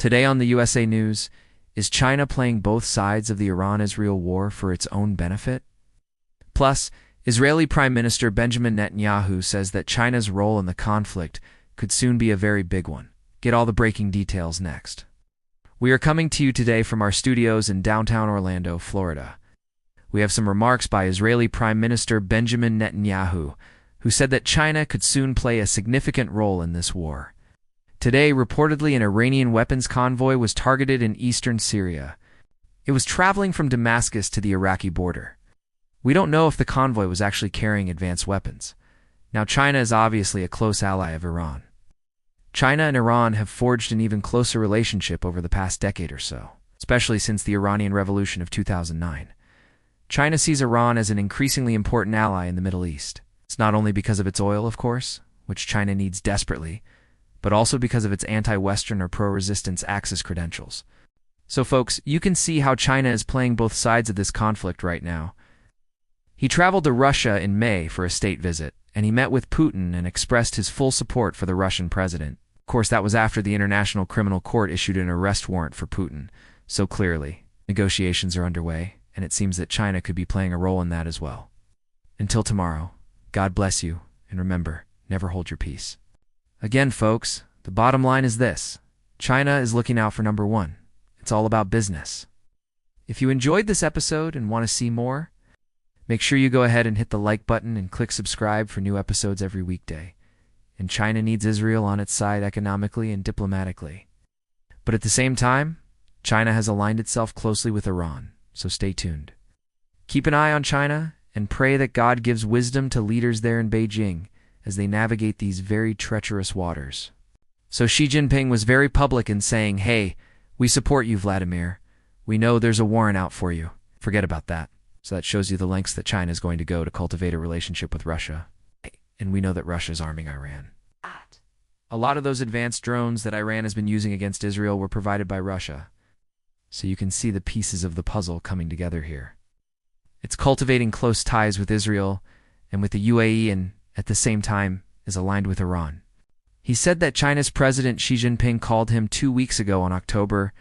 Today on the USA News, is China playing both sides of the Iran-Israel war for its own benefit? Plus, Israeli Prime Minister Benjamin Netanyahu says that China's role in the conflict could soon be a very big one. Get all the breaking details next. We are coming to you today from our studios in downtown Orlando, Florida. We have some remarks by Israeli Prime Minister Benjamin Netanyahu, who said that China could soon play a significant role in this war. Today, reportedly, an Iranian weapons convoy was targeted in eastern Syria. It was traveling from Damascus to the Iraqi border. We don't know if the convoy was actually carrying advanced weapons. Now, China is obviously a close ally of Iran. China and Iran have forged an even closer relationship over the past decade or so, especially since the Iranian Revolution of 2009. China sees Iran as an increasingly important ally in the Middle East. It's not only because of its oil, of course, which China needs desperately, but also because of its anti-Western or pro-resistance Axis credentials. So folks, you can see how China is playing both sides of this conflict right now. He traveled to Russia in May for a state visit, and he met with Putin and expressed his full support for the Russian president. Of course, that was after the International Criminal Court issued an arrest warrant for Putin. So clearly, negotiations are underway, and it seems that China could be playing a role in that as well. Until tomorrow, God bless you, and remember, never hold your peace. Again, folks, the bottom line is this. China is looking out for number one. It's all about business. If you enjoyed this episode and want to see more, make sure you go ahead and hit the like button and click subscribe for new episodes every weekday. And China needs Israel on its side economically and diplomatically. But at the same time, China has aligned itself closely with Iran, so stay tuned. Keep an eye on China and pray that God gives wisdom to leaders there in Beijing as they navigate these very treacherous waters. So Xi Jinping was very public in saying, "Hey, we support you, Vladimir. We know there's a warrant out for you. Forget about that." So that shows you the lengths that China is going to go to cultivate a relationship with Russia. And we know that Russia is arming Iran. A lot of those advanced drones that Iran has been using against Israel were provided by Russia. So you can see the pieces of the puzzle coming together here. It's cultivating close ties with Israel and with the UAE, and at the same time is aligned with Iran. He said that China's President Xi Jinping called him 2 weeks ago on October,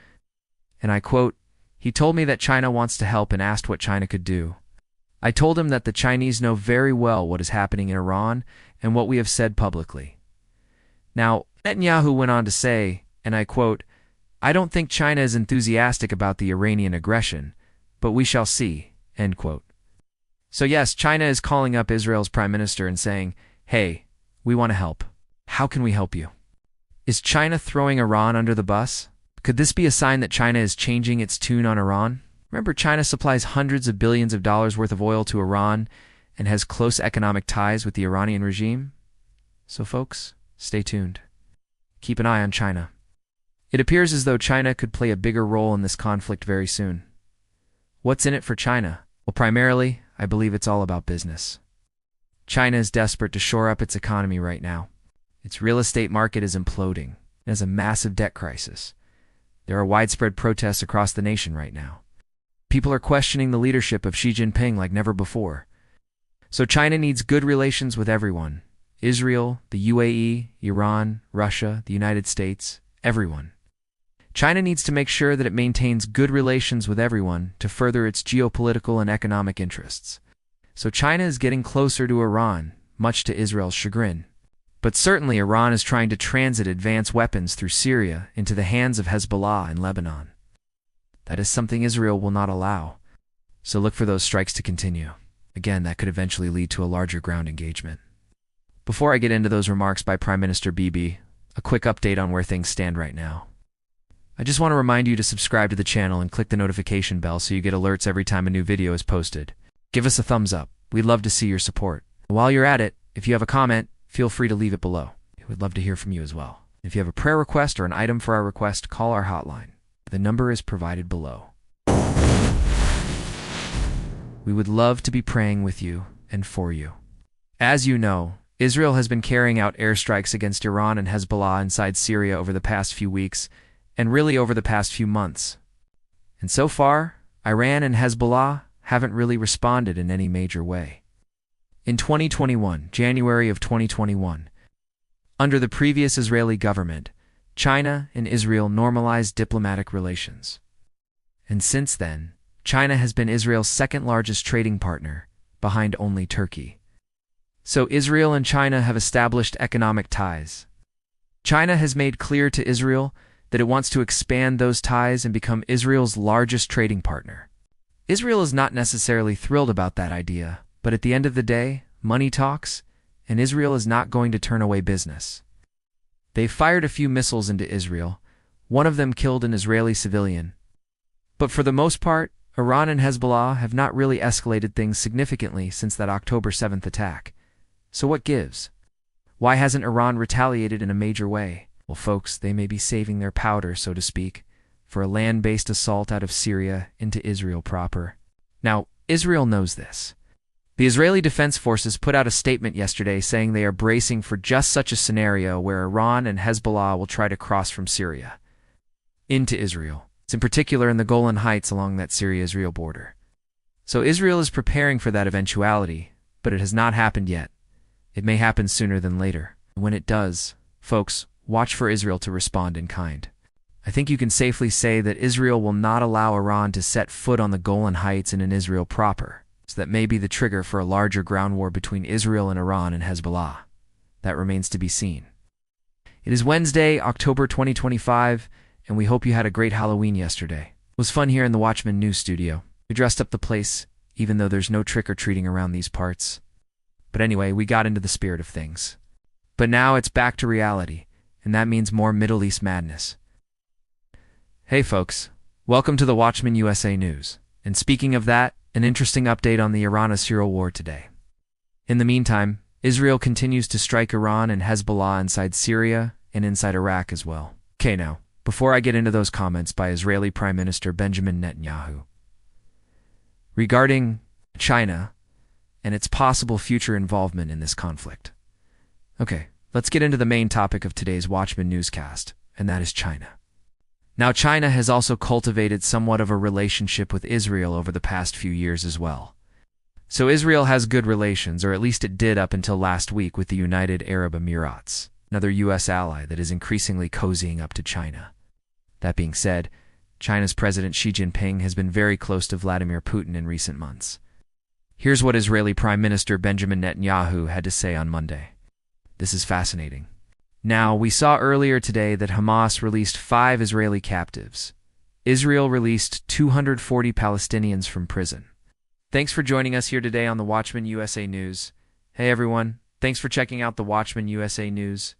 and I quote, "He told me that China wants to help and asked what China could do. I told him that the Chinese know very well what is happening in Iran and what we have said publicly." Now, Netanyahu went on to say, and I quote, "I don't think China is enthusiastic about the Iranian aggression, but we shall see," end quote. So yes, China is calling up Israel's prime minister and saying, "Hey, we want to help. How can we help you?" Is China throwing Iran under the bus? Could this be a sign that China is changing its tune on Iran? Remember, China supplies hundreds of billions of dollars worth of oil to Iran and has close economic ties with the Iranian regime? So folks, stay tuned. Keep an eye on China. It appears as though China could play a bigger role in this conflict very soon. What's in it for China? Well, primarily, I believe it's all about business. China is desperate to shore up its economy right now. Its real estate market is imploding. It has a massive debt crisis. There are widespread protests across the nation right now. People are questioning the leadership of Xi Jinping like never before. So China needs good relations with everyone. Israel, the UAE, Iran, Russia, the United States, everyone. China needs to make sure that it maintains good relations with everyone to further its geopolitical and economic interests. So China is getting closer to Iran, much to Israel's chagrin. But certainly Iran is trying to transit advanced weapons through Syria into the hands of Hezbollah in Lebanon. That is something Israel will not allow. So look for those strikes to continue. Again, that could eventually lead to a larger ground engagement. Before I get into those remarks by Prime Minister Bibi, a quick update on where things stand right now. I just want to remind you to subscribe to the channel and click the notification bell so you get alerts every time a new video is posted. Give us a thumbs up. We'd love to see your support. While you're at it, if you have a comment, feel free to leave it below. We'd love to hear from you as well. If you have a prayer request or an item for our request, call our hotline. The number is provided below. We would love to be praying with you and for you. As you know, Israel has been carrying out airstrikes against Iran and Hezbollah inside Syria over the past few weeks, and really over the past few months. And so far, Iran and Hezbollah haven't really responded in any major way. In 2021, January of 2021, under the previous Israeli government, China and Israel normalized diplomatic relations. And since then, China has been Israel's second-largest trading partner, behind only Turkey. So Israel and China have established economic ties. China has made clear to Israel that it wants to expand those ties and become Israel's largest trading partner. Israel is not necessarily thrilled about that idea, but at the end of the day, money talks, and Israel is not going to turn away business. They fired a few missiles into Israel. One of them killed an Israeli civilian. But for the most part, Iran and Hezbollah have not really escalated things significantly since that October 7th attack. So what gives? Why hasn't Iran retaliated in a major way? Well, folks, they may be saving their powder, so to speak, for a land-based assault out of Syria into Israel proper. Now, Israel knows this. The Israeli Defense Forces put out a statement yesterday saying they are bracing for just such a scenario where Iran and Hezbollah will try to cross from Syria into Israel. It's in particular in the Golan Heights along that Syria-Israel border. So Israel is preparing for that eventuality, but it has not happened yet. It may happen sooner than later. When it does, folks, watch for Israel to respond in kind. I think you can safely say that Israel will not allow Iran to set foot on the Golan Heights and in Israel proper. So that may be the trigger for a larger ground war between Israel and Iran and Hezbollah. That remains to be seen. It is Wednesday, October 2025, and we hope you had a great Halloween yesterday. It was fun here in the Watchman News Studio. We dressed up the place, even though there's no trick-or-treating around these parts. But anyway, we got into the spirit of things. But now it's back to reality, and that means more Middle East madness. Hey folks, welcome to the Watchman USA News. And speaking of that, an interesting update on the Iran-Israel war today. In the meantime, Israel continues to strike Iran and Hezbollah inside Syria and inside Iraq as well. Okay now, before I get into those comments by Israeli Prime Minister Benjamin Netanyahu regarding China and its possible future involvement in this conflict. Okay, let's get into the main topic of today's Watchman newscast, and that is China. Now, China has also cultivated somewhat of a relationship with Israel over the past few years as well. So Israel has good relations, or at least it did up until last week, with the United Arab Emirates, another U.S. ally that is increasingly cozying up to China. That being said, China's President Xi Jinping has been very close to Vladimir Putin in recent months. Here's what Israeli Prime Minister Benjamin Netanyahu had to say on Monday. This is fascinating. Now, we saw earlier today that Hamas released 5 Israeli captives. Israel released 240 Palestinians from prison. Thanks for joining us here today on the Watchman USA News. Hey everyone, thanks for checking out the Watchman USA News.